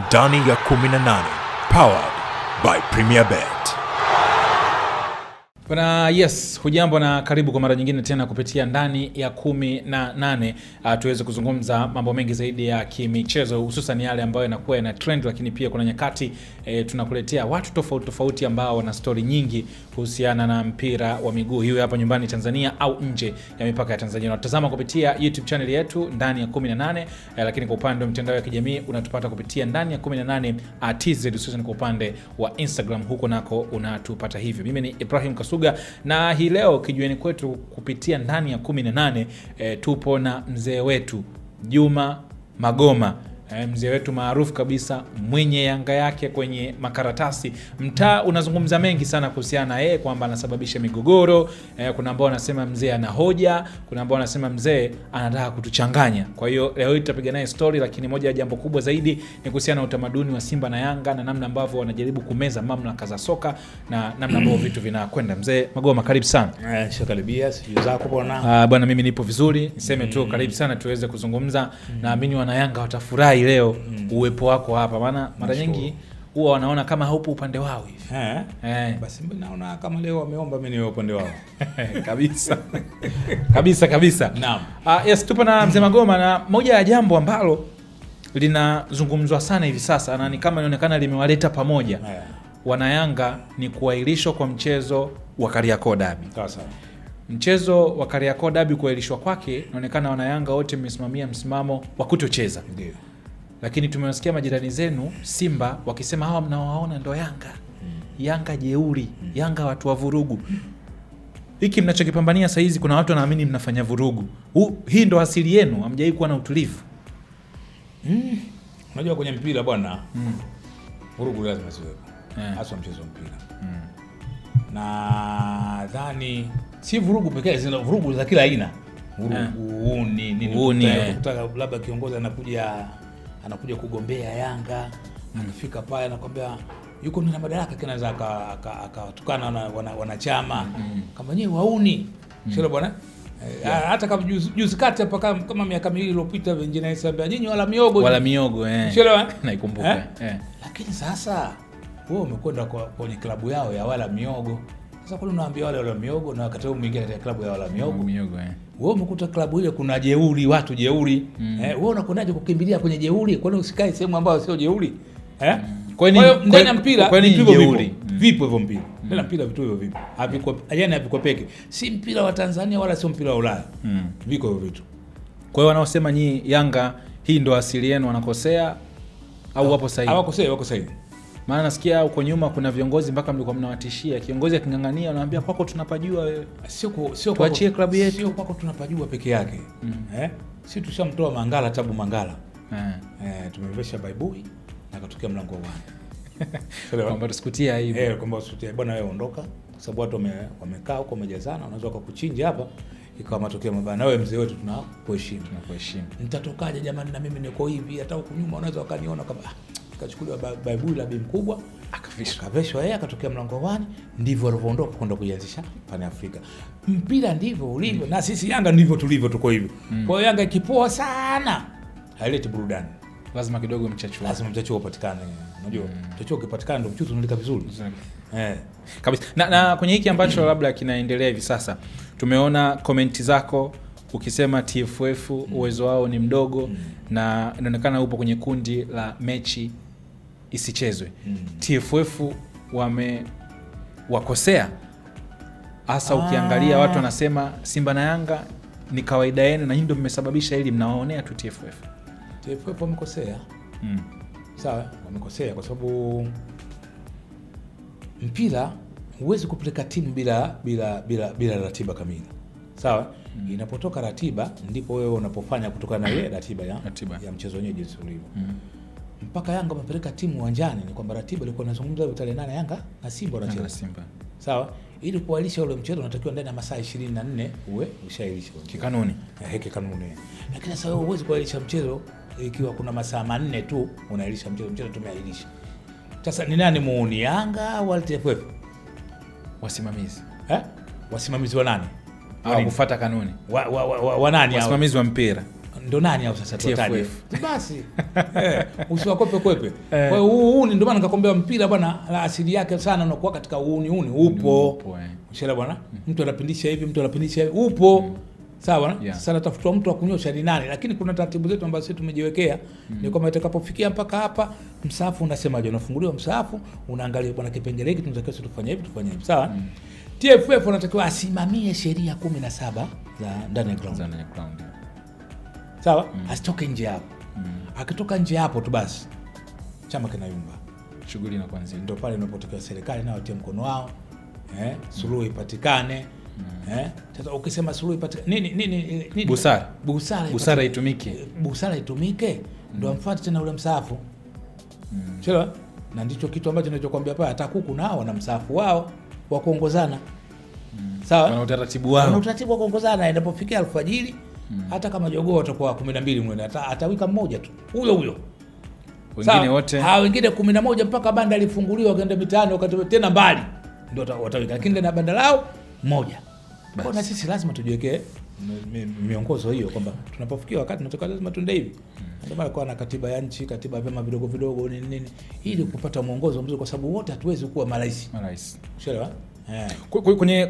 ndani ya 18, powered by Premier Bet. Bwana yes, hujambo na karibu kwa mara nyingine tena kupitia ndani ya 18. Tuweze kuzungumza mambo mengi zaidi ya kimichezo, hususan yale ambayo yanakuwa na trend, lakini pia kuna nyakati tunakuletea watu tofauti ambao wana story nyingi kuhusiana na mpira wa miguu, hiyo hapa nyumbani Tanzania au nje ya mipaka ya Tanzania. Unatazama kupitia YouTube channel yetu ndani ya 18, lakini kwa upande wa mitandao ya kijamii unatupata kupitia ndani ya 18 TZ, hususan kwa upande wa Instagram, huko nako unatupata hivyo. Mimi ni Ibrahim Kasuga, na hii leo kijueni kwetu kupitia ndani ya 18 tupo na mzee wetu Juma Magoma, mzee wetu maarufu kabisa, mwenye Yanga yake kwenye makaratasi. Mtaa unazungumza mengi sana kuhusiana na yeye kwamba anasababisha migogoro. Kuna ambao wanasema mzee ana hoja, kuna ambao wanasema mzee anataka kutuchanganya. Kwa hiyo leo hii tutapiga naye story, lakini moja ya jambo kubwa zaidi ni kuhusiana na utamaduni wa Simba na Yanga na namna ambavyo wanajaribu kumeza mamlaka za soka na namna ambavyo vitu vinakwenda. Mzee Magoma, karibu sana. Shakaribia, sijui zako bwana. Bwana mimi nipo vizuri. Niseme tu karibu sana tuweze kuzungumza. Naamini wana Yanga watafurahi leo uwepo wako hapa, maana mara nyingi huwa wanaona kama haupo upande wao hivi. Basi mimi naona kama leo wameomba mimi niwe upande wao. kabisa. Naam. Yes, tupo na mzee Magoma, na moja ya jambo ambalo linazungumzwa sana hivi sasa na ni kama inaonekana limewaleta pamoja wana Yanga ni kuahirishwa kwa mchezo wa Kariakoo Derby. Sasa mchezo wa Kariakoo Derby kuahirishwa kwake, inaonekana wana Yanga wote mmesimamia msimamo wa kutocheza. Ndio. Lakini tumewasikia majirani zenu Simba wakisema hawa mnaowaona ndo Yanga. Yanga jeuri, Yanga watu wa vurugu. Hiki mnachokipambania saa hizi, kuna watu wanaamini mnafanya vurugu. Hii ndo asili yenu, hamjai kuwa na utulivu. Unajua kwenye mpira bwana, vurugu lazima ziwepo. Hasa mchezo wa mpira. Na dhani si vurugu pekee, zina vurugu za kila aina. Vurugu nini kutaka labda kiongozi anakuja kugombea Yanga, anafika pale anakuambia yuko na madaraka, kinaweza akatukana wanachama kama nyewe wauni. Sio bwana? Hata kama juzi kati hapa kama miaka miwili iliyopita wengine wanasema nyinyi wala miogo. Sio naikumbuka. Lakini sasa wewe umekwenda kwenye klabu yao ya wala miogo. Sasa kwa nini unaambia wala miogo na wakati wewe mwingine katika klabu ya wala miogo? Wewe umekuta klabu ile kuna jeuri, watu jeuri. Wewe unakwendaje kukimbilia kwenye jeuri? Kwa nini usikae sehemu ambayo sio jeuri? Kwa hiyo ndani ya mpira vipo jeuri. Vipo hivyo mpira. Ndani ya mpira vitu hivyo vipo. Haviko peke. Si mpira wa Tanzania wala sio mpira wa Ulaya. Viko hivyo vitu. Kwa hiyo wanaosema nyinyi Yanga hii ndo asili yenu wanakosea au wapo sahihi? Wako sahihi. Maana nasikia huko nyuma kuna viongozi mpaka mlikuwa mnawatishia. Kiongozi akingangania anawaambia kwako tunapajua wewe. Sio tuachie klabu yetu. Sio kwako tunapajua peke yake. Sisi tushamtoa Mangala, Tabu Mangala. Tumemvesha baibui na akatokea mlango wa wani. Kwamba tusikutia hivi. Kwamba usikutie bwana, wewe ondoka. Kwa sababu watu wamekaa huko wamejazana, unaweza kukuchinja hapa ikawa matokeo mabaya. Na wewe mzee wetu tunakuheshimu. Nitatokaje jamani, na mimi niko hivi, hata huko nyuma unaweza wakaniona kama kachukuliwa baibui la bi mkubwa akaveshwa yeye akatokea mlango wani. Ndivyo walivyoondoka kwenda kuianzisha Pan Afrika. Mpira ndivyo ulivyo, na sisi Yanga ndivyo tulivyo, tuko hivyo. Kwa hiyo Yanga ikipoa sana haileti burudani, lazima kidogo mchachuo upatikane. Unajua mchachuo ukipatikana ndio mchuzi unalika vizuri kabisa. Na kwenye hiki ambacho labda kinaendelea hivi sasa, tumeona komenti zako ukisema TFF uwezo wao ni mdogo, na inaonekana upo kwenye kundi la mechi isichezwe. TFF wakosea hasa ukiangalia watu wanasema Simba na Yanga ni kawaida yenu na nyinyi ndio mmesababisha hili, mnawaonea tu TFF. TFF wamekosea. Sawa, wamekosea kwa sababu mpira huwezi kupeleka timu bila ratiba kamili. Sawa? Inapotoka ratiba ndipo wewe unapofanya kutokana na ile ratiba ya mchezo wenyewe jinsi ulivyo. Mpaka Yanga wamepeleka timu uwanjani ni kwamba ratiba ilikuwa inazungumza tarehe 8 Yanga na Simba wanacheza. Sawa? Ili kuailisha ule mchezo unatakiwa ndani ya masaa 24 uwe ushailisha kikanuni. Kikanuni. Lakini sasa wewe huwezi kuailisha mchezo ikiwa kuna masaa 4 tu unailisha mchezo tumeailisha. Sasa ni nani muuni, Yanga au TFF? Wasimamizi. Wasimamizi wa nani? Au kufuata kanuni. Wa nani hao? Wasimamizi wa mpira. ndo nani au sasa tuataje? TFF. Basi usiwakope kwepe. Kwa hiyo huu ndio maana nikakwambia mpira bwana, la asili yake sana unakuwa katika upo. Ushela bwana, mtu anapindisha hivi, mtu anapindisha hivi, upo. Sawa bwana? Sasa natafutwa mtu wa kunyosha ni nani, lakini kuna taratibu zetu ambazo sisi tumejiwekea. Ni kwamba itakapofikia mpaka hapa, msahafu unasemaje? Unafunguliwa msahafu, unaangalia bwana kipengele hiki tunatakiwa tufanye hivi, tufanye hivi. Sawa? TFF wanatakiwa asimamie sheria 17 za ndani ya ground. Sawa? Asitoke nje hapo. Akitoka nje hapo tu basi chama kinayumba. Shughuli na kwanza ndio pale inapotoka serikali nao watie mkono wao. Suluhu ipatikane. Sasa ukisema suluhu ipatikane nini? Busara itumike. Busara itumike ndio amfuate tena ule msahafu. Sawa? Na ndicho kitu ambacho ninachokuambia pale, hata kuku nao wana msahafu wao wa kuongozana. Sawa? Wana utaratibu wao. Wana utaratibu wa kuongozana inapofikia alfajiri. Hata kama jogoo watakuwa 12 mwene atawika mmoja tu. Huyo. Wengine wote. Wengine 11 mpaka banda lifunguliwa wakaenda mitaani wakati tena mbali ndio watawika. Lakini na banda lao moja. Kwa sisi lazima tujiwekee miongozo hiyo kwamba tunapofikia wakati tunataka lazima tuende hivi. Ndio maana kwa na katiba ya nchi, katiba ya vyama vidogo nini ili kupata mwongozo mzuri, kwa sababu wote hatuwezi kuwa marais. Unaelewa?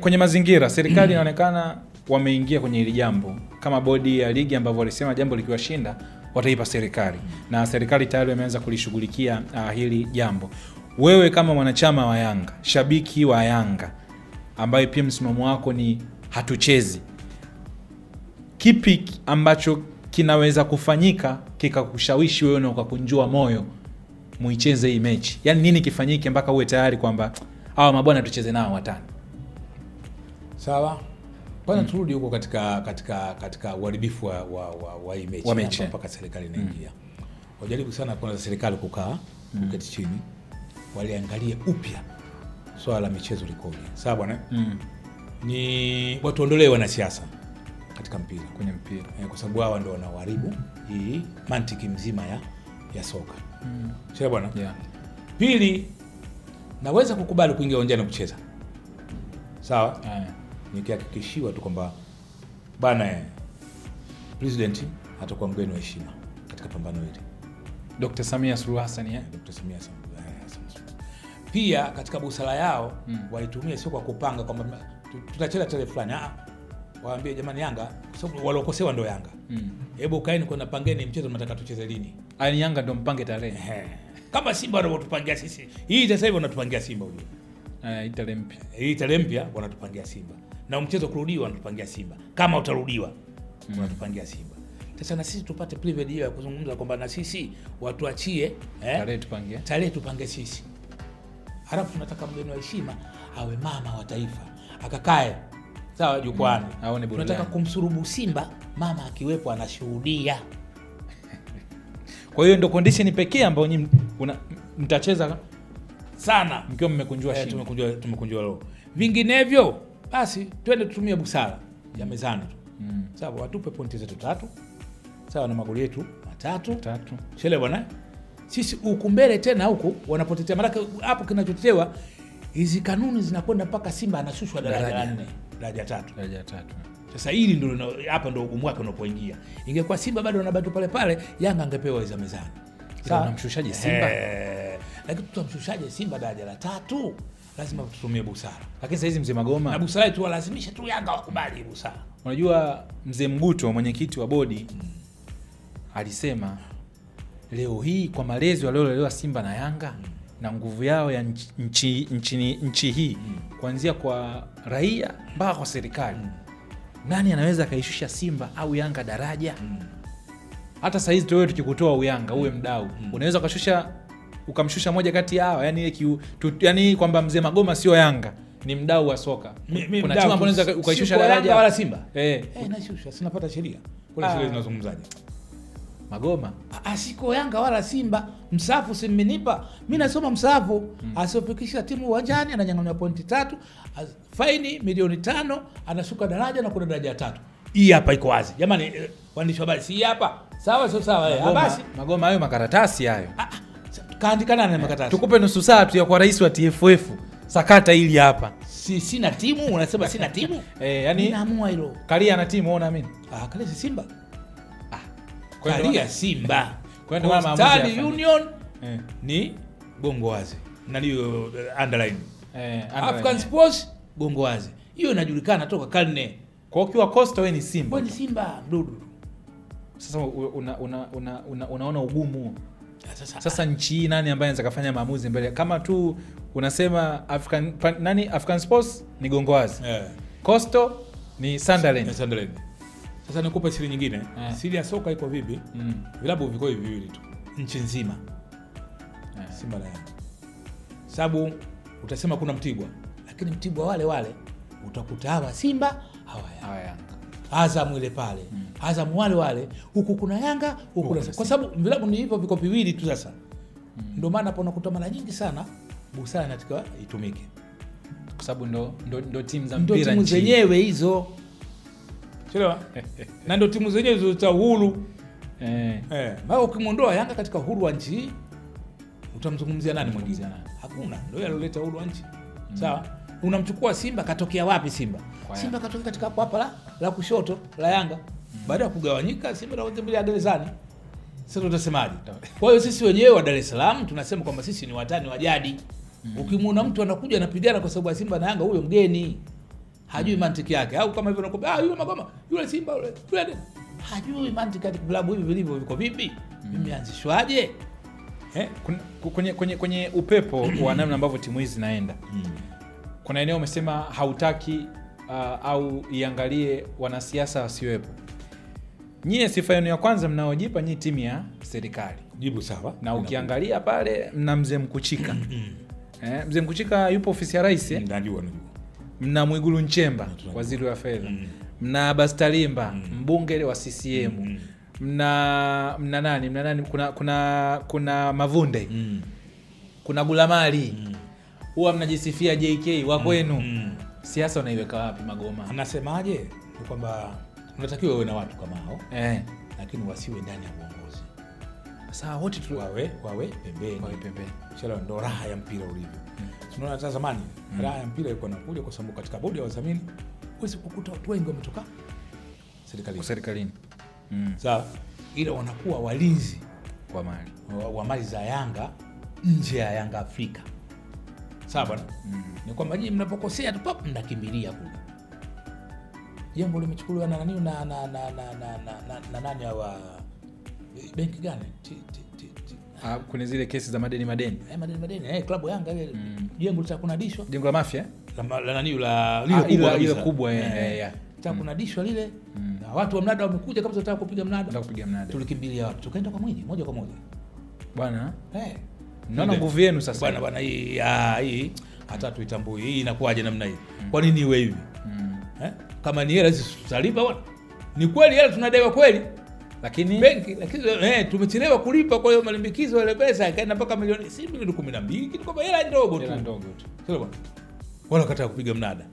Kwenye mazingira serikali inaonekana wameingia kwenye hili jambo kama bodi ya ligi ambao walisema jambo likiwashinda wataipa serikali, na serikali tayari imeanza kulishughulikia hili jambo. Wewe kama mwanachama wa Yanga, shabiki wa Yanga ambaye pia msimamo wako ni hatuchezi, kipi ambacho kinaweza kufanyika kikakushawishi wewe na ukakunjua moyo muicheze hii mechi? Yaani nini kifanyike mpaka uwe tayari kwamba hawa mabwana tucheze nao watani? Sawa. Bwana turudi huko katika uharibifu wa hii mechi mpaka serikali inaingia. Wajaribu sana kwanza serikali kukaa kuketi chini waliangalie upya swala la michezo likoje. Sawa bwana? Ni watu ondolewe wanasiasa katika mpira, kwenye mpira. Kwa sababu hao ndio wanaharibu hii mantiki mzima ya soka. Sawa bwana? Pili, naweza kukubali kuingia uwanjani kucheza. Sawa? Nikihakikishiwa tu kwamba bana president atakuwa mgeni wa heshima katika pambano hili. Dr. Samia Suluhu Hassan Dr. Samia Suluhu Hassan. Pia katika busara yao waitumie sio kwa kupanga kwamba tutacheza tarehe fulani. Waambie jamani Yanga, kwa sababu walokosewa ndio Yanga. Hebu kaeni kwa napangeni mchezo mnataka tucheze lini? Ani Yanga ndio mpange tarehe. Kama Simba wanatupangia sisi. Hii sasa hivi wanatupangia Simba huyo. Hii tarehe mpya wanatupangia Simba. Na mchezo kurudiwa wanatupangia Simba. Kama utarudiwa wanatupangia Simba. Sasa na sisi tupate privilege hiyo ya kuzungumza kwamba na sisi watuachie tarehe tupange sisi. Halafu tunataka mgeni wa heshima awe mama wa taifa. Akakae sawa jukwani. Tunataka kumsurubu Simba, mama akiwepo anashuhudia. Kwa hiyo ndio condition pekee ambayo nyinyi mtacheza sana mkiwa mmekunjua shingo. Tumekunjua roho. Vinginevyo basi twende tutumie busara ya mezani tu. Sawa, watupe pointi zetu 3. Sawa, na magoli yetu 3. Shele bwana. Sisi huku mbele tena huku wanapotetea, maana hapo kinachotetewa hizi kanuni zinakwenda mpaka Simba anashushwa daraja la 4, daraja 3. Sasa hili ndio hapa ndio ugumu wake unapoingia. Ingekuwa Simba bado wanabaki pale, Yanga angepewa hizo mezani. Sawa, unamshushaje Simba? Lakini tutamshushaje Simba daraja la 3? Lazima tutumie busara. Lakini sasa hizi mzee Magoma na busara tu walazimisha tu Yanga wakubali busara. Unajua mzee Mguto mwenyekiti wa bodi alisema leo hii kwa malezi waliolelewa Simba na Yanga na nguvu yao ya nchi hii kuanzia kwa raia mpaka kwa serikali, nani anaweza kaishusha Simba au Yanga daraja? Hata sasa hizi wewe tukikutoa uyanga uwe mdau, unaweza ukashusha ukamshusha moja kati yao, yani kwamba mzee Magoma sio Yanga, ni mdau wa soka. Kuna timu ambayo unaweza ukaishusha daraja wala Simba. Nashusha, sinapata sheria. Kule sheria zinazungumzaje? Magoma asiko Yanga wala Simba, msafu simenipa. Mimi nasoma msafu, asiopikisha timu uwanjani ananyang'anywa pointi 3, faini milioni 5, anashuka daraja na kuna daraja 3. Hii hapa iko wazi. Jamani waandishi wa habari, si hapa. Sawa sio sawa? Basi Magoma hayo makaratasi hayo. Kaandika nani makaratasi? Tukupe nusu saa tu ya kwa rais wa TFF. Sakata hili hapa. Sina timu, unasema sina timu? Yani naamua hilo. Kalia na timu, unaona mimi? Kalia si Simba. Kalia Simba. Kwa hiyo Coastal Union ni gongo wazi. Na hiyo underline. African Sports gongo wazi. Hiyo inajulikana toka karne. Kwa hiyo ukiwa Coastal wewe ni Simba. Wewe ni Simba mdudu. Sasa unaona ugumu. Sasa nchi hii nani ambaye anaweza kufanya maamuzi mbele? Kama tu unasema African Sports ni gongo wazi. Coastal ni Sunderland. Sasa nikupe siri nyingine. Siri ya soka iko vipi? Vilabu viko hivi viwili tu. Nchi nzima. Simba na Yanga. Sababu utasema kuna Mtibwa, lakini Mtibwa wale utakuta hawa Simba hawa Yanga. Azam ile pale. Azam wale huku kuna Yanga, huku kuna kwa sababu vilabu ni hivyo viko viwili tu sasa. Ndio maana hapo unakuta mara nyingi sana busara inatakiwa itumike. Kwa sababu ndo timu za mpira nchi. Ndio timu zenyewe hizo. Chelewa. Na ndio timu zenyewe zilizo uhuru. Maana ukimondoa Yanga katika uhuru wa nchi, utamzungumzia nani mwingine? Hakuna. Ndio yeye alileta uhuru wa nchi. Sawa? Unamchukua Simba katokea wapi Simba? Simba katokea katika hapa la kushoto la Yanga. Baada ya kugawanyika Simba na Wazambia gerezani. Sasa tutasemaje? Kwa hiyo sisi wenyewe wa Dar es Salaam tunasema kwamba sisi ni watani wa jadi. Ukimwona mtu anakuja anapigana kwa sababu ya Simba na Yanga, huyo mgeni. Hajui mantiki yake. Au kama hivyo nakwambia yule Magoma, yule Simba yule. Hajui mantiki ya vilabu hivi vilivyo viko vipi? Vimeanzishwaje? Kwenye upepo wa namna ambavyo timu hizi zinaenda. Kuna eneo umesema hautaki au iangalie wanasiasa wasiwepo. Nyie sifa yenu ya kwanza mnaojipa nyie timu ya serikali. Jibu sawa. Na ukiangalia pale mna Mzee Mkuchika. Mzee Mkuchika yupo ofisi ya rais. Najua. Mna Mwigulu Nchemba, waziri wa fedha. Mna Bastalimba, mbunge wa CCM. Mna nani? Kuna Mavunde. Kuna Gulamali. Huwa mnajisifia JK wa kwenu. Siasa unaiweka wapi Magoma? Anasemaje? Ni kwamba unatakiwa uwe na watu kama hao. Lakini wasiwe ndani ya uongozi. Sasa wote tu wawe pembeni. Chela ndo raha ya mpira ulivyo. Tunaona hata zamani raha ya mpira ilikuwa inakuja kwa sababu katika bodi ya wadhamini huwezi kukuta watu wengi wametoka serikalini. Sawa, ile wanakuwa walinzi wa mali za Yanga nje ya Yanga Afrika. Sawa bwana. Ni kwamba nyinyi mnapokosea tu pap mnakimbilia kule. Jambo limechukuliwa na nani na nani wa benki gani? Kuna zile kesi za madeni. Madeni. Klabu Yanga ile jengo litakunadishwa. Jengo la Mafia? La nani ile kubwa takunadishwa lile. Na watu wa mnada wamekuja kabla tunataka kupiga mnada. Tulikimbilia watu. Tukaenda kwa Mwinyi moja kwa moja. Bwana, naona nguvu yenu sasa. Bwana hii hata tuitambui. Hii inakuaje namna hii? Kwa nini iwe hivi? Kama ni hela sisi tutalipa bwana. Ni kweli hela tunadaiwa kweli. Lakini tumechelewa kulipa, kwa hiyo malimbikizo ile pesa ikaenda mpaka milioni 12 kitu kama hela ndogo tu. Sio bwana. Wala kataa kupiga mnada.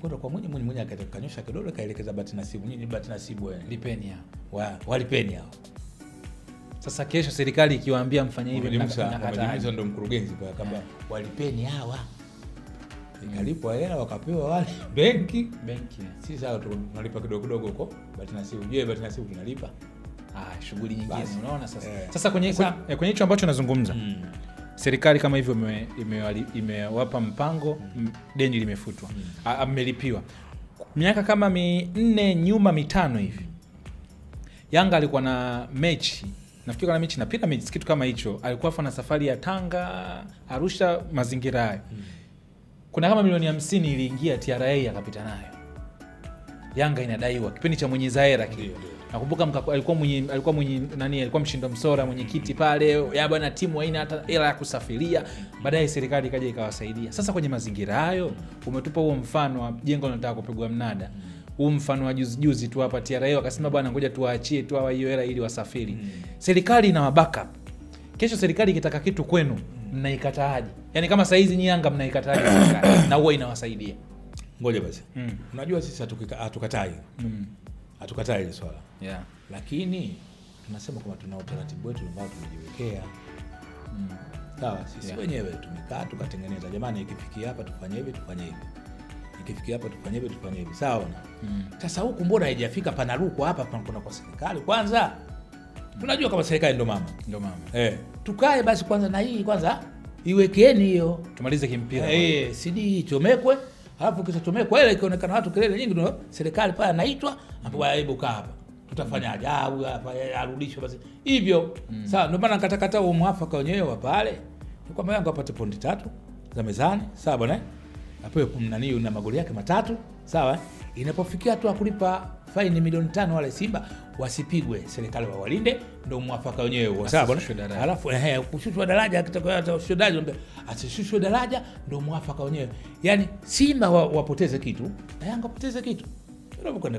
Kwenda kwa Mwinyi akakanyosha kidole kaelekeza bahati nasibu. Nyinyi bahati nasibu lipeni hao. Walipeni hao. Sasa kesho serikali ikiwaambia mfanye hivi na ndio mkurugenzi kwa kama walipeni hawa. Ikalipwa hela wakapewa wale benki. Sisi sawa tunalipa kidogo huko bahati nasibu. Je, bahati nasibu tunalipa? Shughuli nyingine unaona sasa. Sasa kwenye hicho ambacho nazungumza. Serikali kama hivyo imewapa mpango, deni limefutwa. Amelipiwa. Miaka kama 4 nyuma 5 hivi. Yanga alikuwa na mechi, nafikiri kana mechi na Pyramids kitu kama hicho. Alikuwa afanya safari ya Tanga, Arusha, mazingira hayo. Kuna kama milioni 50 iliingia TRA akapita nayo. Yanga inadaiwa kipindi cha mwenye Zaera kile. Nakumbuka alikuwa mshindo Msora mwenyekiti pale, ya bwana timu haina hata hela ya kusafiria. Baadaye serikali ikaja ikawasaidia. Sasa kwenye mazingira hayo umetupa huo mfano wa jengo linataka kupigwa mnada. Huu mfano wa juzi tu hapa TRA wakasema bwana ngoja tuwaachie tu hawa hiyo hela ili wasafiri. Serikali ina backup. Kesho serikali ikitaka kitu kwenu mnaikataaje? Yaani kama saizi nyinyi Yanga mnaikataaje serikali na huwa inawasaidia? Ngoja basi. Unajua sisi hatukatai. Hatukatai ile swala. Lakini tunasema kwamba tuna utaratibu wetu ambao tumejiwekea. Sawa, sisi wenyewe tumekaa tukatengeneza, jamani ikifikia hapa tufanye hivi. Ikifikia hapa tufanye hivi. Sawa. Sasa huku mbona haijafika, panaruko hapa kuna kwa serikali kwanza. Tunajua kama serikali ndo mama. Ndo mama. Tukae basi kwanza na hii kwanza iwekeni hiyo. Tumalize kimpira. CD chomekwe. Alafu kisha chomekwa ile ikionekana watu kelele nyingi ndio serikali pale anaitwa ambapo hebu kaa hapa. Tutafanyaje? Huyu hapa arudishwe basi. Hivyo. Sawa, ndio maana katakata huo mwafaka wenyewe wa pale. Ni kwamba Yanga apate pointi 3 za mezani. Sawa bwana? Apewe nani na magoli yake 3. Sawa? Inapofikia tu kulipa faini milioni 5 wale Simba wasipigwe, serikali wawalinde, ndio mwafaka wenyewe. Sawa bwana? Alafu kushushwa daraja kitakayo daraja asishushwe daraja ndio mwafaka wenyewe. Yaani Simba wapoteze kitu na Yanga wapoteze kitu. Unapokwenda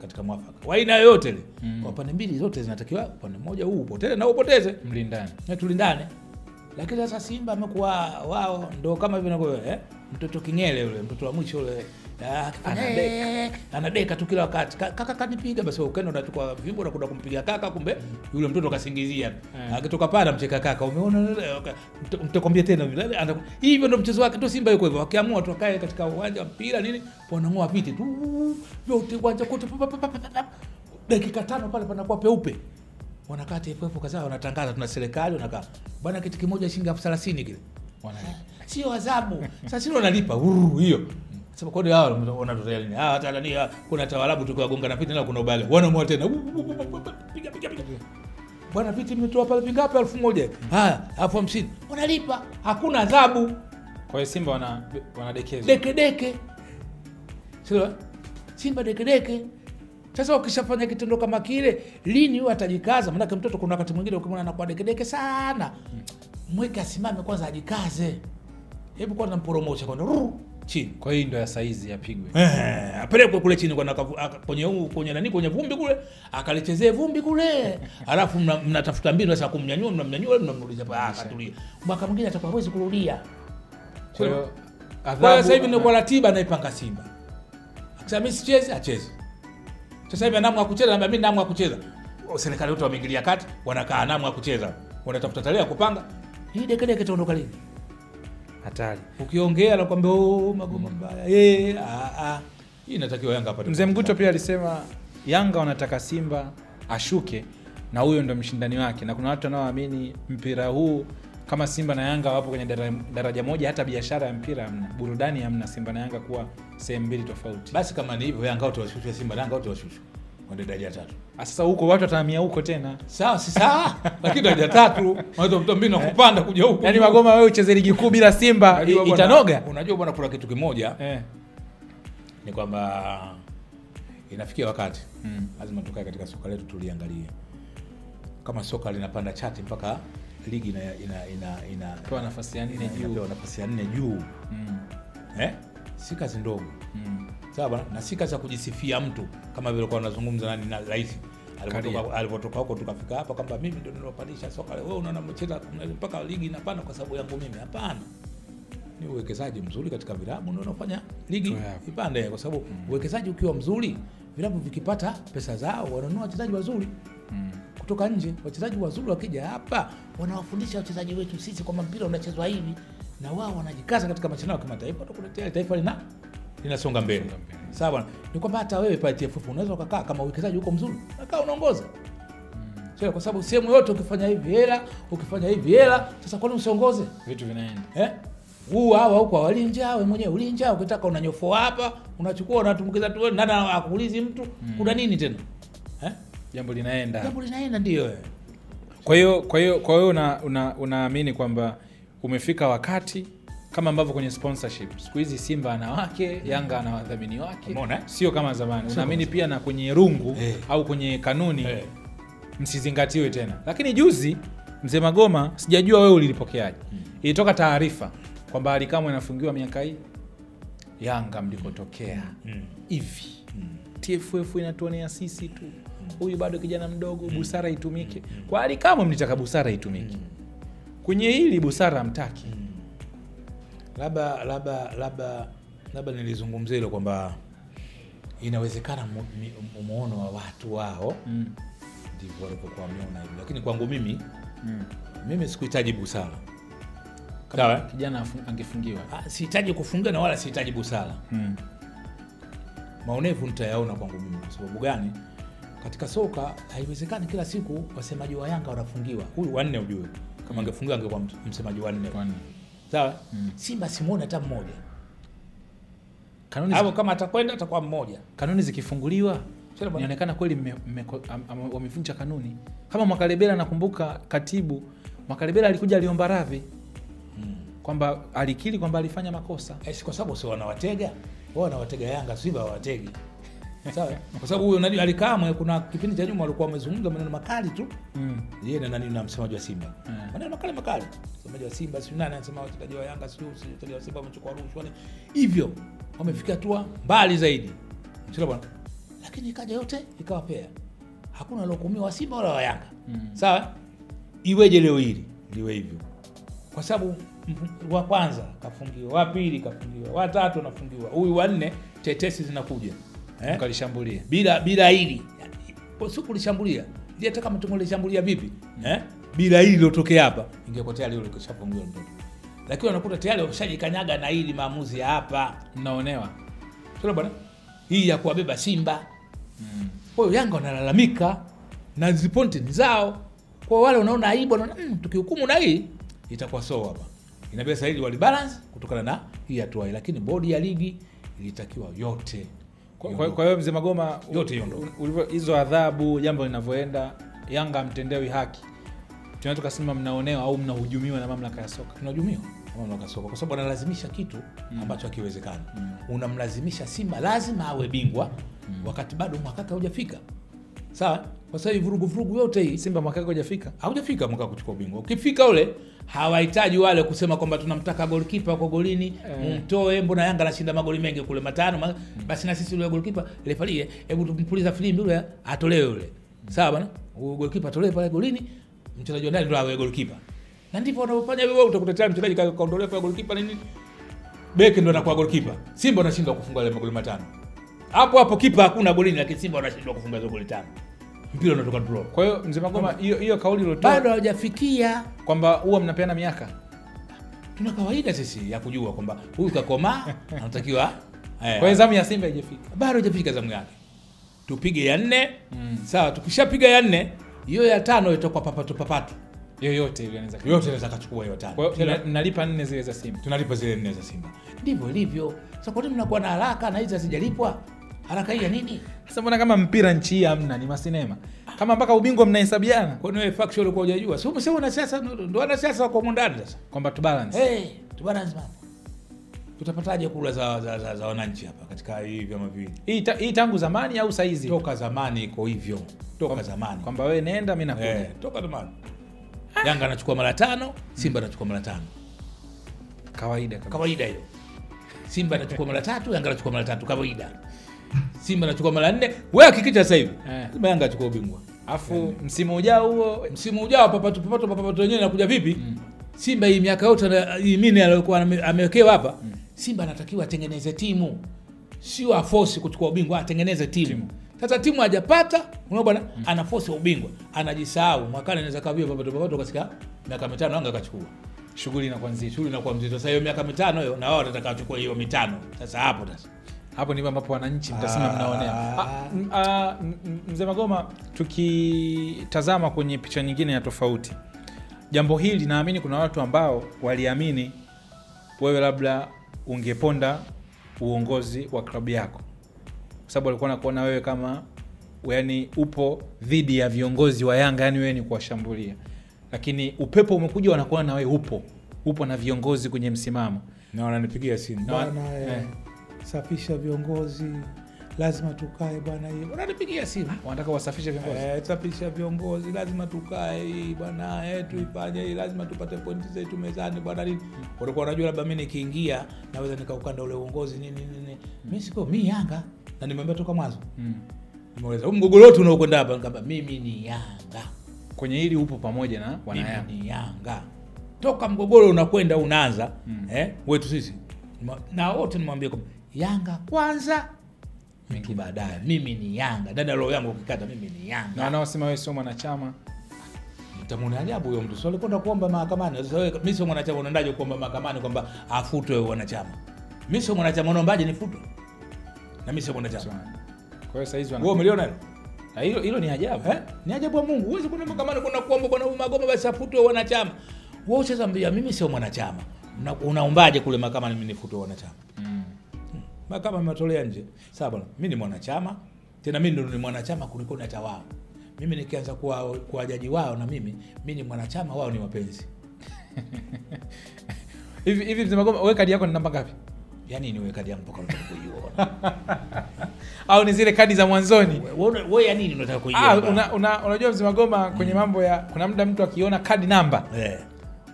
katika mwafaka. Wa aina yoyote ile. Kwa pande mbili zote zinatakiwa upande mmoja huu upoteze na upoteze, mlindane. Na tulindane. Lakini sasa Simba amekuwa wao ndio kama hivi nako mtoto kingele yule, mtoto wa mwisho yule. Anadeka tu kila wakati. Kaka kanipiga basi ukaenda unachukua vimbo na kwenda kumpiga kaka, kumbe yule mtoto kasingizia. Akitoka pale amcheka kaka. Umeona mtakwambia tena vile. Hivyo ndio mchezo wake, ndio Simba yuko hivyo. Wakiamua tu wakae katika uwanja wa mpira nini, wanang'oa viti tu. Yote uwanja kote. Dakika 5 pale panakuwa peupe. Wanakaa TFF kaza wanatangaza tuna serikali wanakaa. Bwana kitu kimoja shilingi 30,000 kile. Sio adhabu. Sasa sio wanalipa hiyo. Sasa kodi hao wanatoa nini? Hata nani kuna tawalabu tukiwagonga na viti na kuna ubaya. Wanaamua tena. Piga. Bwana viti mmetoa pale vingapi? 1,000. Alafu 50. Wanalipa. Hakuna adhabu. Kwa hiyo Simba wanadekezwa. Deke. Sio? Simba deke. Sasa ukishafanya kitendo kama kile, lini huwa atajikaza? Maana mtoto kuna wakati mwingine ukimwona anakuwa deke sana. Mweke asimame kwanza ajikaze. Hebu kwanza mporomosha kwanza chini. Kwa hiyo ndio ya saizi yapigwe. Apelekwe kule chini kwenye nani kwenye vumbi kule, akalichezee vumbi kule. Alafu mnatafuta mbinu sasa kumnyanyua, mnamrudisha hapa akatulia. Mwaka mwingine atakuwa hawezi kurudia. Kwa hiyo adhabu sasa hivi ni kwa ratiba anaipanga Simba. Akisema mimi sicheze, acheze. Sasa hivi anaamua kucheza na mimi naamua kucheza. Serikali wote wameingilia kati, wanakaa anaamua kucheza. Wanatafuta tarehe ya kupanga. Hii deke itaondoka lini? Hatari. Ukiongea na kwambia magoma mbaya. Hii inatakiwa Yanga apate. Mzee Mguto pia alisema Yanga wanataka Simba ashuke na huyo ndo mshindani wake, na kuna watu wanaoamini mpira huu kama Simba na Yanga wapo kwenye daraja moja, hata biashara ya mpira hamna, burudani hamna, Simba na Yanga kuwa sehemu mbili tofauti. Basi kama ni hivyo Yanga wote washushe, Simba na Yanga wote washushe kwenda daraja 3. Sasa huko watu watahamia huko tena. Sawa, si sawa? Lakini daraja 3 watu mtombino kupanda kuja huko. Yaani Magoma wewe ucheze ligi kuu bila Simba itanoga. Unajua bwana, kuna kitu kimoja ni kwamba inafikia wakati lazima tukae katika soka letu tuliangalie. Kama soka linapanda chati mpaka ligi kwa nafasi ya 4 juu. Kwa nafasi ya 4 juu. Si kazi ndogo. Sawa bwana, na si kazi ya kujisifia mtu kama vile kwa anazungumza na rais alipotoka huko tukafika hapa kwamba mimi ndio nilopandisha soka. Wewe unaona mcheza mpaka ligi inapanda kwa sababu yangu mimi. Hapana. Ni uwekezaji mzuri katika vilabu ndio unafanya ligi ipande, kwa sababu uwekezaji ukiwa mzuri, vilabu vikipata pesa zao wananunua wachezaji wazuri kutoka nje. Wachezaji wazuri wakija hapa wanawafundisha wachezaji wetu sisi kwamba mpira unachezwa hivi, na wao wanajikaza katika mashindano ya kimataifa, watakuletea taifa linasonga mbele. Sawa bwana, ni kwamba hata wewe pale TFF unaweza ukakaa kama uwekezaji uko mzuri, unakaa unaongoza. Sio kwa sababu sehemu yote ukifanya hivi hela, sasa kwa nini usiongoze? Vitu vinaenda. Hawa huko walinja, wewe mwenyewe ulinja, ukitaka unanyofoa hapa, unachukua unatumbukiza tu, nani akuulizi mtu, kuna nini tena? Jambo linaenda ndio. Kwa hiyo unaamini kwamba umefika wakati kama ambavyo kwenye sponsorship siku hizi Simba ana wake, Yanga ana wadhamini wake, sio kama zamani. Unaamini pia na kwenye rungu au kwenye kanuni msizingatiwe tena. Lakini juzi Mzee Magoma, sijajua wewe ulilipokeaje, ilitoka taarifa kwamba Alikamwe anafungiwa miaka hii Yanga mlikotokea hivi. TFF inatuonea sisi tu, huyu bado kijana mdogo, busara itumike. Kwa Alikamwe mlitaka busara itumike, kwenye hili busara hamtaki. Labda nilizungumzia hilo kwamba inawezekana muono wa watu wao ndivyo walipokuwa wameona hivyo, lakini kwangu mimi sikuhitaji busara. Kama kijana angefungiwa, sihitaji kufunga na wala sihitaji busara. Maonevu nitayaona kwangu mimi. Kwa sababu gani? katika soka haiwezekani kila siku wasemaji wa Yanga wanafungiwa. Huyu wanne ujue. Kama angefungiwa angekuwa msemaji wanne. Sawa? Simba simuone hata mmoja. Kanuni hapo kama atakwenda atakuwa mmoja. Kanuni zikifunguliwa inaonekana kweli wamevunja kanuni. Kama Mwakalebela, nakumbuka katibu Mwakalebela alikuja aliomba radhi. Kwamba alikiri kwamba alifanya makosa. Kwa sababu sio wanawatega. Wao wanawatega Yanga, Simba hawategi. Sawa? Kwa sababu huyo unajua Alikamwe kuna kipindi cha nyuma alikuwa amezungumza maneno makali tu. Yeye na nani na msemaji wa Simba. Maneno makali. Msemaji wa Simba si nani anasema wachezaji wa Yanga sio wachezaji wa Simba wamechukua rushwa. Hivyo wamefikia hatua mbali zaidi. Sio bwana. Lakini ikaja yote ikawapea. Hakuna lokumiwa Simba wala wa Yanga. Sawa? Iweje leo hili? Liwe hivyo. Kwa sababu wa kwanza kafungiwa, wa pili kafungiwa, wa tatu nafungiwa. Huyu wa nne tetesi zinakuja. Ukalishambulia. Bila hili. Sio kulishambulia. Ndio hata kama tungelishambulia vipi? Bila hili lilotokea hapa, ingekuwa tayari yule kishafungiwa mtoto. Lakini wanakuta tayari wameshajikanyaga na hili maamuzi ya hapa. Mnaonewa. Sio bwana. Hii ya kuwabeba Simba. Kwa hiyo Yanga wanalalamika na ziponti ni zao. Kwa wale unaona aibu wanaona tukihukumu na hii itakuwa sawa hapa. Inabidi sasa hili walibalance kutokana na hii hatua, lakini bodi ya ligi ilitakiwa yote. Kwa hiyo Mzee Magoma, yote hiyo hizo adhabu jambo linavyoenda Yanga mtendewi haki. Tunaweza kusema mnaonewa au mnahujumiwa na mamlaka ya soka. Tunahujumiwa na mamlaka ya soka kwa sababu analazimisha kitu ambacho hakiwezekani. Unamlazimisha Simba lazima awe bingwa wakati bado mwaka wake haujafika. Sawa? Kwa sababu vurugu yote hii Simba mwaka wake hujafika. Haujafika mwaka kuchukua bingwa. Ukifika ule hawahitaji wale kusema kwamba tunamtaka goalkeeper kwa golini, mtoe mbona Yanga anashinda magoli mengi kule matano, basi na sisi yule goalkeeper refalie, hebu tumpuliza filimbi yule atolewe yule. Sawa bwana? Huyo goalkeeper atolewe pale golini, mchezaji wa ndani ndio awe goalkeeper. Na ndivyo wanaofanya wewe, utakutetea mchezaji kaondolewa pale goalkeeper nini? Beki ndio anakuwa goalkeeper. Simba anashindwa kufunga ile magoli matano. Hapo kipa hakuna golini, lakini Simba anashindwa kufunga hizo goli tano. Mpira unatoka draw. Kwa hiyo Mzee Magoma, hiyo kauli iliyotoa bado hajafikia kwamba huwa mnapeana miaka. Tuna kawaida sisi ya kujua kwamba huyu kakoma anatakiwa. Kwa hiyo zamu ya Simba haijafika. Bado haijafika zamu yake. Tupige ya 4. Sawa, tukishapiga ya 4, hiyo ya 5 itakuwa papatu. Yoyote ile anaweza kuchukua hiyo 5. Kwa hiyo tunalipa 4 zile za Simba. Tunalipa zile 4 za Simba. Ndivyo ilivyo. Sasa kwa nini mnakuwa na haraka na hizi hazijalipwa? Haraka hii ya nini? Sasa mbona kama mpira nchi hii hamna, ni masinema. Kama mpaka ubingwa mnahesabiana. Kwa nini faction ulikuwa hujajua? Sio umesema na siasa ndio ana siasa wako ndani sasa. Kwamba tu balance. Tu balance mambo. Tutapataje kula za wananchi hapa katika hii vyama viwili? Hii tangu zamani au saizi? Toka zamani iko hivyo. Toka zamani. Kwamba wewe nenda mimi nakuja. Toka zamani. Yanga anachukua mara 5, Simba anachukua mara 5. Kawaida hiyo. Simba anachukua mara 3, Yanga anachukua mara 3, kawaida. Simba anachukua mara 4, wewe hakikisha sasa hivi. Simba Yanga achukua ubingwa. Alafu msimu ujao papatu wenyewe nakuja vipi? Simba hii miaka yote hii mimi alikuwa amewekewa hapa. Simba anatakiwa atengeneze timu. Sio aforce kuchukua ubingwa, atengeneze timu. Sasa timu hajapata, unaona bwana, ana force ubingwa, anajisahau. Mwakani anaweza kavia papatu kasika miaka 5 Yanga akachukua. Shughuli inakuwa nzito. Sasa hiyo miaka 5 hiyo na wao watataka kuchukua hiyo 5. Sasa hapo ndipo ambapo wananchi mtasema mnaonea. Mzee Magoma, tukitazama kwenye picha nyingine ya tofauti, jambo hili naamini kuna watu ambao waliamini wewe labda ungeponda uongozi wa klabu yako, kwa sababu walikuwa wanakuona wewe kama yani upo dhidi ya viongozi wa Yanga, yani wewe ni kuwashambulia. Lakini upepo umekuja, wanakuona na wewe upo na viongozi kwenye msimamo, na wananipigia simu safisha viongozi, lazima tukae bwana. Hiyo wananipigia simu, wanataka wasafishe viongozi. Safisha viongozi, lazima tukae bwana, tuifanye hii, lazima tupate pointi zetu mezani bwana. Walikuwa wanajua labda mimi nikiingia naweza nikaukanda ule uongozi nini. Mimi siko mimi Yanga, na nimemwambia toka mwanzo. Nimeuliza mgogoro wote unaokwenda hapa, nikamwambia mimi ni Yanga. Kwenye hili upo pamoja na wana Yanga. Mimi ni Yanga. Toka mgogoro unakwenda unaanza, wetu sisi. Na wote nimwambie kwamba Yanga kwanza, mimi baadaye. Mimi ni Yanga. Dada roho yangu ukikata mimi ni Yanga. Na wanaosema wewe sio mwanachama, mtamwona ajabu huyo mtu. Sio alikwenda kuomba mahakamani. Sasa wewe mimi sio mwanachama, unaendaje kuomba mahakamani kwamba afutwe wewe wanachama? Mimi sio mwanachama, unaombaje nifutwe? Na mimi sio mwanachama. Kwa hiyo sasa hizi wewe umeliona hilo? Hilo ni ajabu. Ni ajabu wa Mungu. Uweze kuna mahakamani kuna kuomba bwana Magoma basi afutwe wanachama. Wewe sasa mbia mimi sio mwanachama. Unaombaje kule mahakamani mimi nifutwe wanachama? Mahakama imetolea nje. Sawa bwana. Mimi ni mwanachama. Tena mimi ndio ni mwanachama kuliko hata wao. Mimi nikianza kuwa jaji wao na mimi ni mwanachama, wao ni wapenzi. Hivi Mzee Magoma, wewe kadi yako ni namba ngapi? Yaani ni wewe kadi yangu mpaka unataka kuiona. Au ni zile kadi za mwanzoni? Wewe ya nini unataka kuiona? Unajua Mzee Magoma kwenye mambo ya kuna muda mtu akiona kadi namba.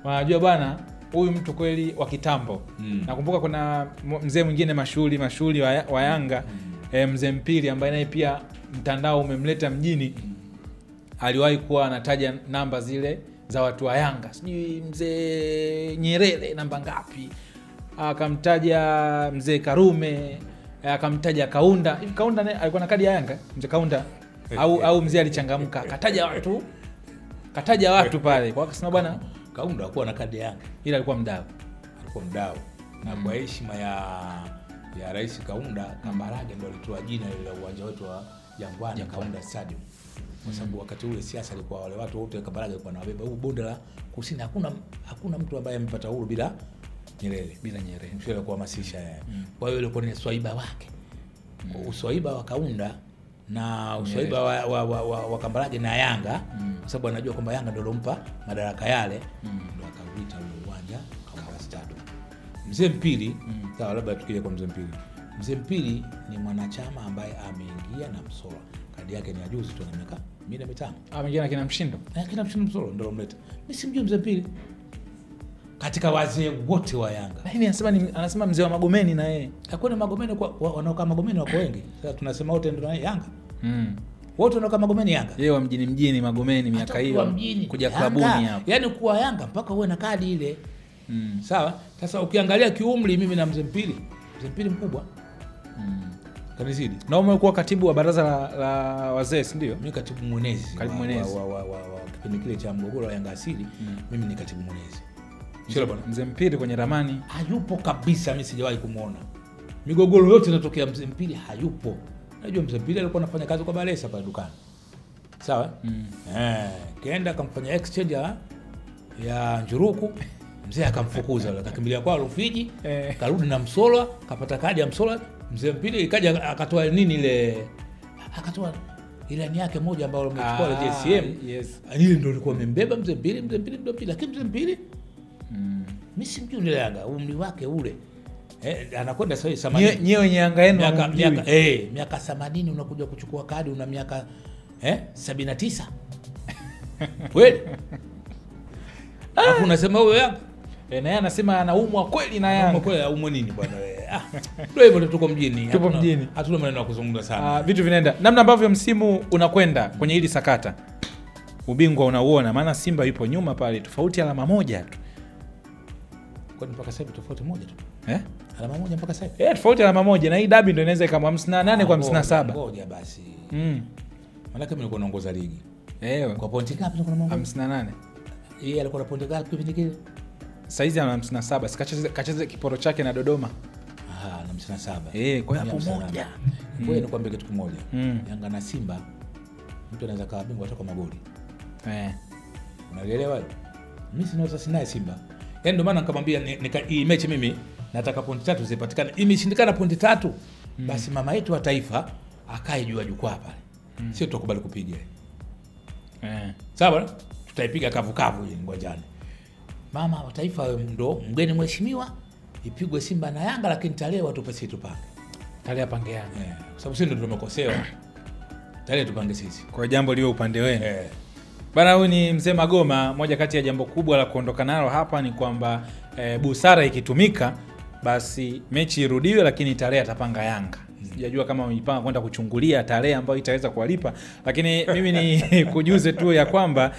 Wanajua bwana huyu mtu kweli wa kitambo. Nakumbuka kuna mzee mwingine mashuhuri wa Yanga, Mzee Mpili ambaye naye pia mtandao umemleta mjini. Aliwahi kuwa anataja namba zile za watu wa Yanga. Sijui Mzee Nyerere namba ngapi. Akamtaja Mzee Karume, akamtaja Kaunda. Hivi Kaunda alikuwa na kadi ya Yanga? Mzee Kaunda au mzee alichangamka kataja watu pale. Kwa akasema bwana Kaunda hakuwa na kadi ya Yanga. Ila alikuwa mdau. Na kwa heshima ya Rais Kaunda, Kambarage ndo alitoa jina ile uwanja wetu wa Jangwani Kaunda Stadium. Kwa sababu wakati ule siasa ilikuwa wale watu wote Kambarage alikuwa anawabeba. Huu bonde la Kusini hakuna mtu ambaye amepata uhuru bila Nyerere. Mshele kuhamasisha yeye. Kwa hiyo ilikuwa ni swaiba wake. Uswaiba wa Kaunda na uswaiba wa Kambarage na Yanga, kwa sababu anajua kwamba Yanga ndio alompa madaraka yale, ndio akauita ule uwanja Kaunda Stadium. Mzee Mpili, sawa, labda tukije kwa Mzee Mpili. Mzee Mpili ni mwanachama ambaye ameingia na Msola. Kadi yake ni ya juzi tu na miaka 4-5. Ameingia na kina Mshindo. Kina Mshindo Msola ndio alomleta. Mimi simjui Mzee Mpili. Katika wazee wote wa Yanga. Lakini anasema mzee wa Magomeni na yeye. Hakuna Magomeni wanaokaa Magomeni wako wengi. Sasa tunasema wote ndio na Yanga. Wote wanaokaa Magomeni Yanga. Yeye wa mjini Magomeni miaka hiyo kuja klabuni hapo. Yaani kuwa Yanga mpaka uwe na kadi ile. Sawa? Sasa ukiangalia kiumri mimi na Mzee Mpili mkubwa. Kanizidi. Na umekuwa katibu wa baraza la wazee, si ndio? Mimi katibu mwenezi. Katibu mwenezi wa kipindi kile cha mgogoro wa Yanga asili, mimi ni katibu mwenezi. Mzee Mpili kwenye ramani hayupo kabisa, mimi sijawahi kumuona. Migogoro yote inatokea Mzee Mpili hayupo. Unajua Mzee Mpili alikuwa anafanya kazi kwa Balesa pale dukani. Sawa? Kaenda akamfanya exchange ya Njuruku. Mzee akamfukuza, akakimbilia kwa Rufiji, karudi na Msola, kapata kadi ya Msola. Mzee Mpili ikaja akatoa nini ile, akatoa ilani yake moja ambayo amechukua ile JCM. Yes. Ile ndio ilikuwa imembeba Mzee Mpili, lakini Mzee Mpili mimi simjui ile Yanga, umri wake ule. Anakwenda sasa 80. Nyewe wenye Yanga yenu miaka 80 unakuja kuchukua kadi una miaka 79. Kweli? Alafu unasema wewe Yanga? Na yeye anasema anaumwa kweli na Yanga. Kweli aumwe nini bwana wewe? Ndio hivyo tuko mjini. Hatuna maneno ya kuzungumza sana. Vitu vinaenda. Namna ambavyo msimu unakwenda kwenye hili sakata. Ubingwa unauona, maana Simba yupo nyuma pale, tofauti alama moja tu. Kwa mpaka sasa tofauti moja tu. Alama moja mpaka sasa. Tofauti alama moja, na hii dabi ndio inaweza kama 58 kwa 57. Ngoja basi. Maana kama nilikuwa naongoza ligi. Kwa pointi ngapi nilikuwa naongoza? 58. Yeye alikuwa na pointi ngapi kipindi kile? Saizi ana 57. Sikacheze kiporo chake na Dodoma. Na 57. Kwa hapo moja. Wewe nikwambie kitu kimoja. Yanga na Simba mtu anaweza kawa bingwa hata kwa magoli. Unaelewa hiyo? Mimi sina Simba. Yaani ndio maana nikamwambia hii mechi mimi nataka pointi 3 zipatikane. Imeshindikana pointi 3. Basi mama yetu wa taifa akae juu ya jukwaa pale. Sio tutakubali kupiga. Sawa? Tutaipiga kavu hii ngojani. Mama wa taifa ndo mgeni mheshimiwa, ipigwe Simba na Yanga, lakini tarehe watupe sisi tupange. Tarehe pangeana. Kwa sababu sisi ndo tumekosewa. Tarehe tupange sisi. Kwa jambo liwe upande wenu. Bana, huyu ni Mzee Magoma. Moja kati ya jambo kubwa la kuondoka nalo hapa ni kwamba busara ikitumika basi mechi irudiwe, lakini tarehe atapanga Yanga. Sijajua kama wamepanga kwenda kuchungulia tarehe ambayo itaweza kuwalipa, lakini mimi ni kujuze tu ya kwamba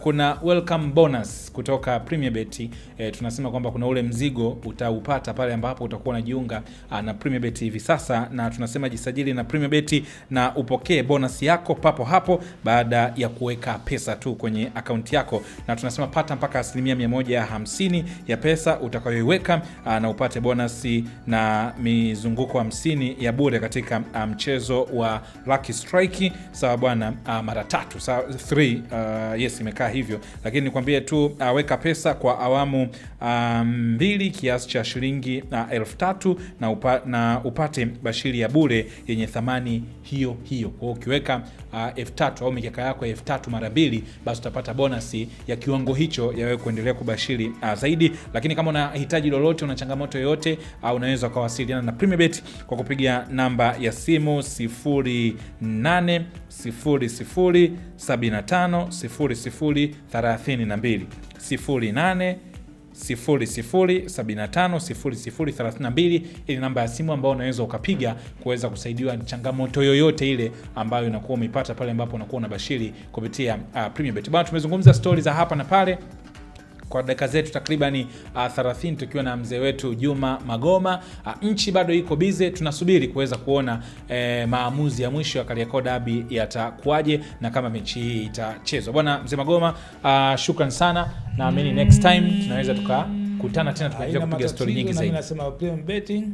kuna welcome bonus kutoka Premier Bet. Tunasema kwamba kuna ule mzigo utaupata pale ambapo utakuwa unajiunga na Premier Bet hivi sasa, na tunasema jisajili na Premier Bet na upokee bonus yako papo hapo baada ya kuweka pesa tu kwenye akaunti yako, na tunasema pata mpaka 150% ya pesa utakayoiweka na upate bonus na mizunguko 50 50 ya bure katika mchezo wa Lucky Strike. Sawa bwana, mara 3 sawa 3 yes imekaa hivyo, lakini nikwambie tu weka pesa kwa awamu 2 kiasi cha shilingi 3,000 na upate bashiri ya bure yenye thamani hiyo hiyo. Kwa hiyo ukiweka 3,000 au mikeka yako 3,000 mara 2, basi utapata bonasi ya kiwango hicho ya wewe kuendelea kubashiri zaidi. Lakini kama unahitaji lolote, una changamoto yoyote, unaweza kuwasiliana na PremierBet kwa kupiga namba ya simu 0800750032 0800750032. Ili namba ya simu ambayo unaweza ukapiga kuweza kusaidiwa changamoto yoyote ile ambayo unakuwa umeipata pale ambapo unakuwa unabashiri kupitia PremierBet. Bwana, tumezungumza stories za hapa na pale kwa dakika zetu takribani 30 tukiwa na mzee wetu Juma Magoma. Nchi bado iko bize, tunasubiri kuweza kuona maamuzi ya mwisho ya Kariakoo Derby yatakuaje na kama mechi hii itachezwa. Bwana mzee Magoma, shukran sana. Naamini next time tunaweza tukakutana tena tukaanza kupiga story nyingi zaidi. Mimi nasema premium betting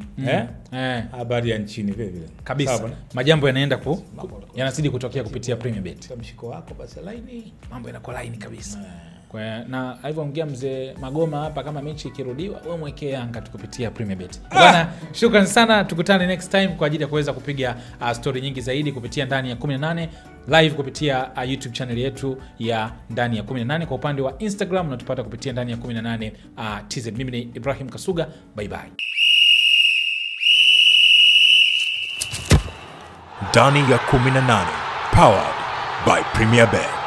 habari ya nchini vile vile kabisa. Majambo yanaenda yanazidi kutokea kupitia PremierBet. Mshiko wako basi line, mambo yanakuwa line kabisa. Kwa na hivyo ongea mzee Magoma hapa, kama mechi ikirudiwa wewe mwekee Yanga tukupitia PremierBet. Bwana, shukran sana, tukutane next time kwa ajili ya kuweza kupiga story nyingi zaidi kupitia ndani ya 18 live kupitia YouTube channel yetu ya ndani ya 18. Kwa upande wa Instagram unatupata kupitia ndani ya 18 TZ. Mimi ni Ibrahim Kasuga, bye bye. Ndani ya 18 powered by PremierBet.